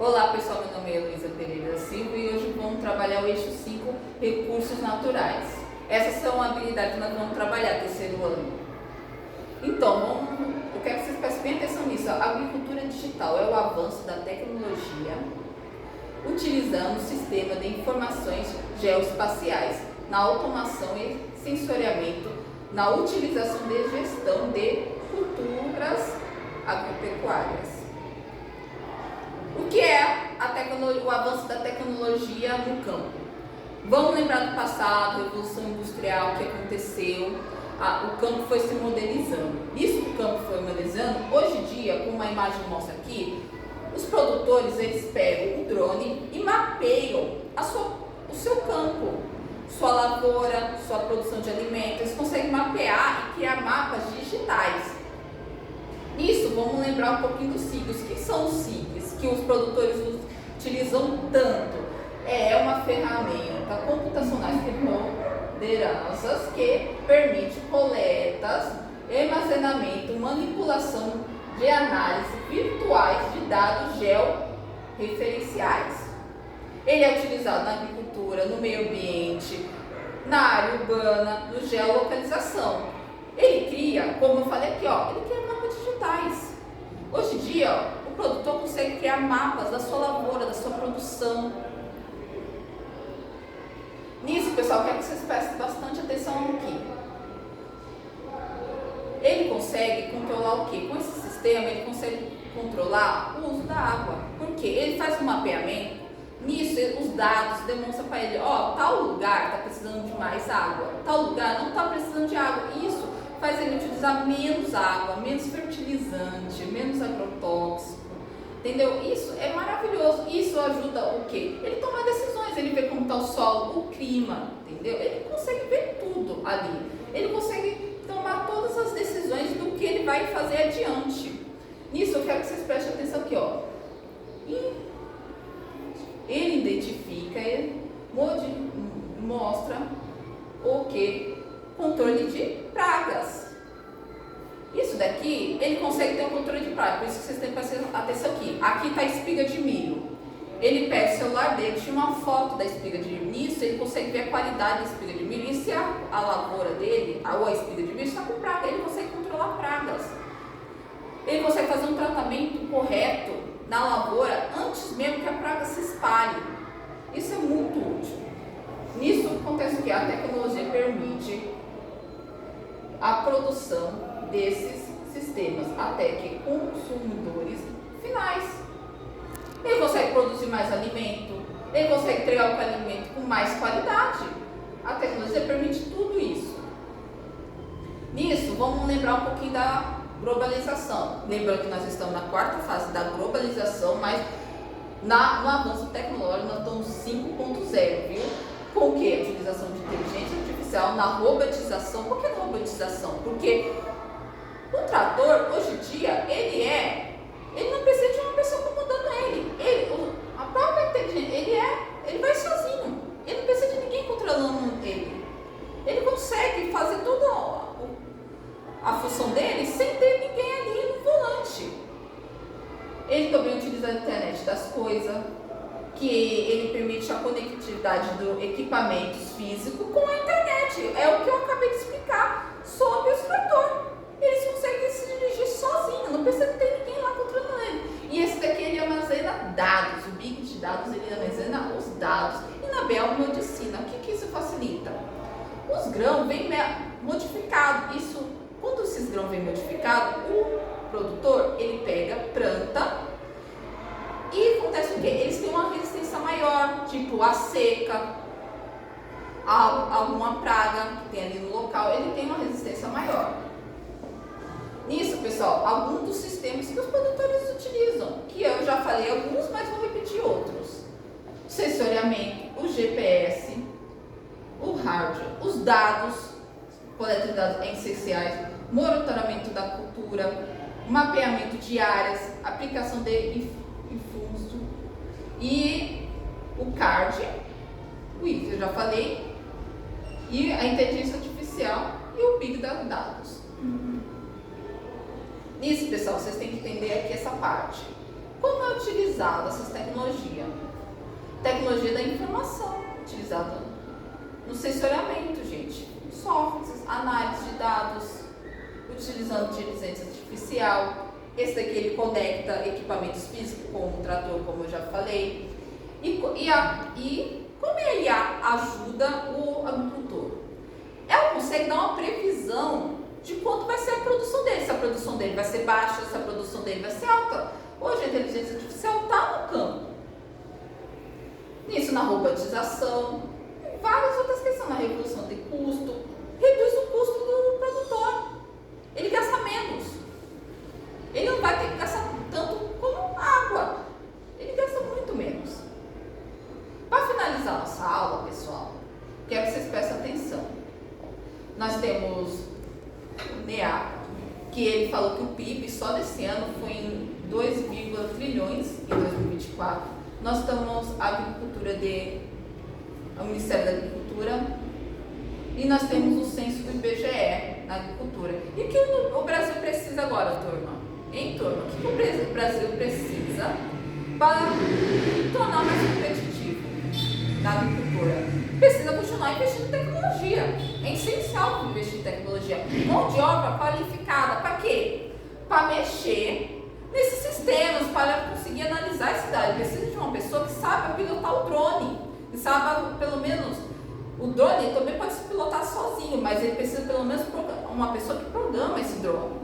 Olá pessoal, meu nome é Heloísa Pereira Silva e hoje vamos trabalhar o eixo 5, recursos naturais. Essas são habilidades que nós vamos trabalhar terceiro ano. Então, eu quero que vocês prestem bem atenção nisso. A agricultura digital é o avanço da tecnologia utilizando o sistema de informações geoespaciais na automação e sensoriamento, na utilização de gestão de culturas agropecuárias. O que é o avanço da tecnologia no campo? Vamos lembrar do passado, a revolução industrial que aconteceu, o campo foi se modernizando. Isso que o campo foi modernizando, hoje em dia, como a imagem mostra aqui, os produtores eles pegam o drone e mapeiam o seu campo, sua lavoura, sua produção de alimentos, eles conseguem mapear e criar mapas digitais. Nisso, vamos lembrar um pouquinho dos SIGs. O que são os SIGs? Que os produtores utilizam tanto. É uma ferramenta computacional poderosas que permite coletas, armazenamento, manipulação de análise virtuais de dados georreferenciais. Ele é utilizado na agricultura, no meio ambiente, na área urbana, no geolocalização. Ele cria, como eu falei aqui, ele cria mapas digitais. Hoje em dia, o produtor consegue criar mapas da sua lavoura, da sua produção. Nisso, pessoal, quero que vocês prestem bastante atenção aqui. Ele consegue controlar o quê? Com esse sistema, ele consegue controlar o uso da água. Por quê? Ele faz um mapeamento. Nisso, os dados demonstram para ele, tal lugar está precisando de mais água, tal lugar não está precisando de água. Isso faz ele utilizar menos água, menos fertilizante, menos agrotóxico, entendeu? Isso é maravilhoso. Isso ajuda o quê? Ele toma decisões, ele vê como está o solo, o clima, entendeu? Ele consegue ver tudo ali. Ele consegue tomar todas as decisões do que ele vai fazer adiante. Nisso, eu quero que vocês prestem atenção aqui, Ele identifica, ele mostra o que? Controle de pragas. Isso daqui, ele consegue ter um controle de praga, por isso que vocês têm que prestar atenção aqui. Aqui está a espiga de milho. Ele pega o celular dele, tira uma foto da espiga de milho. Nisso, ele consegue ver a qualidade da espiga de milho. E se a lavoura dele, ou a espiga de milho, está com praga, ele consegue controlar pragas. Ele consegue fazer um tratamento correto na lavoura antes mesmo que a praga se espalhe. Isso é muito útil. Nisso acontece o que? A tecnologia permite a produção desses sistemas até que consumidores finais. Ele consegue produzir mais alimento, ele consegue entregar o alimento com mais qualidade. A tecnologia permite tudo isso. Nisso, vamos lembrar um pouquinho da globalização. Lembrando que nós estamos na quarta fase da globalização, mas no avanço tecnológico nós estamos 5.0, viu? Com o que? A utilização de inteligência artificial na robotização. Por que na robotização? Porque o trator, hoje em dia, ele não precisa de uma pessoa comandando ele. A própria inteligência, ele vai sozinho. Ele não precisa de ninguém controlando ele. Ele consegue fazer toda a função dele sem ter ninguém ali no volante. Ele também utiliza a internet das coisas, que ele permite a conectividade do equipamentos físicos com a internet. É o que eu acabei de explicar sobre os tratores. Eles conseguem se dirigir sozinhos, não precisa ter ninguém lá controlando ele. E esse daqui ele armazena dados, o Big de dados ele armazena os dados. E na biomedicina, o que isso facilita? Os grãos vêm modificados. Quando esses grãos vêm modificados, o produtor ele pega, planta e acontece o quê? Eles têm uma resistência maior, tipo a seca, alguma praga que tem ali no local, ele tem uma resistência maior. Nisso, pessoal, alguns dos sistemas que os produtores utilizam, que eu já falei alguns, mas vou repetir outros. Sensoriamento, o GPS, o hardware, os dados, coleta de dados essenciais, monitoramento da cultura, mapeamento de áreas, aplicação de infuso e o CARD, o IF, eu já falei, e a inteligência artificial e o Big Dados. Nisso, pessoal, vocês têm que entender aqui essa parte. Como é utilizado utilizado essas tecnologias? Tecnologia da informação, utilizada no sensoriamento, gente. Softwares, análise de dados, utilizando inteligência artificial. Esse daqui ele conecta equipamentos físicos, como o trator, como eu já falei. E como ele ajuda o agricultor? Ela consegue dar uma previsão de quanto vai ser a produção dele. Se a produção dele vai ser baixa, se a produção dele vai ser alta. Hoje a inteligência artificial está no campo. Isso na robotização, várias outras questões, na redução de custo, reduz o custo do produtor. Ele gasta menos. Ele não vai ter que gastar tanto como água. Ele gasta muito menos. Para finalizar nossa aula, pessoal, quero que vocês prestem atenção. Nós temos o NEA, que ele falou que o PIB só desse ano foi em 2, trilhões em 2024. Nós temos a agricultura o Ministério da Agricultura e nós temos o censo do IBGE na agricultura. E o que o Brasil precisa agora, turma? Hein, turma? O que o Brasil precisa para tornar mais competitivo na agricultura? Precisa continuar investindo em tecnologia. É essencial investir em tecnologia. Mão de obra qualificada. Para quê? Para mexer nesses sistemas, para conseguir analisar a cidade. Precisa de uma pessoa que saiba pilotar o drone. Que saiba, pelo menos, o drone ele também pode se pilotar sozinho, mas ele precisa pelo menos uma pessoa que programa esse drone.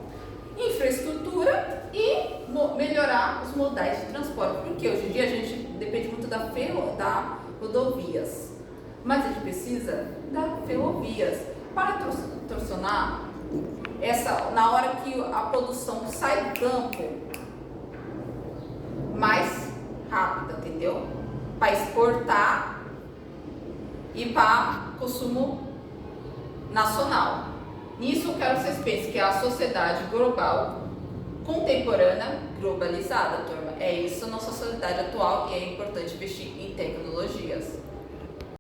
Infraestrutura e melhorar os modais de transporte. Porque hoje em dia a gente depende muito da rodovias. Mas a gente precisa das ferrovias para torcionar na hora que a produção sai do campo mais rápida, entendeu? Para exportar e para consumo nacional. Nisso eu quero que vocês pensem que é a sociedade global, contemporânea, globalizada, turma. É isso a nossa sociedade atual e é importante investir em tecnologias.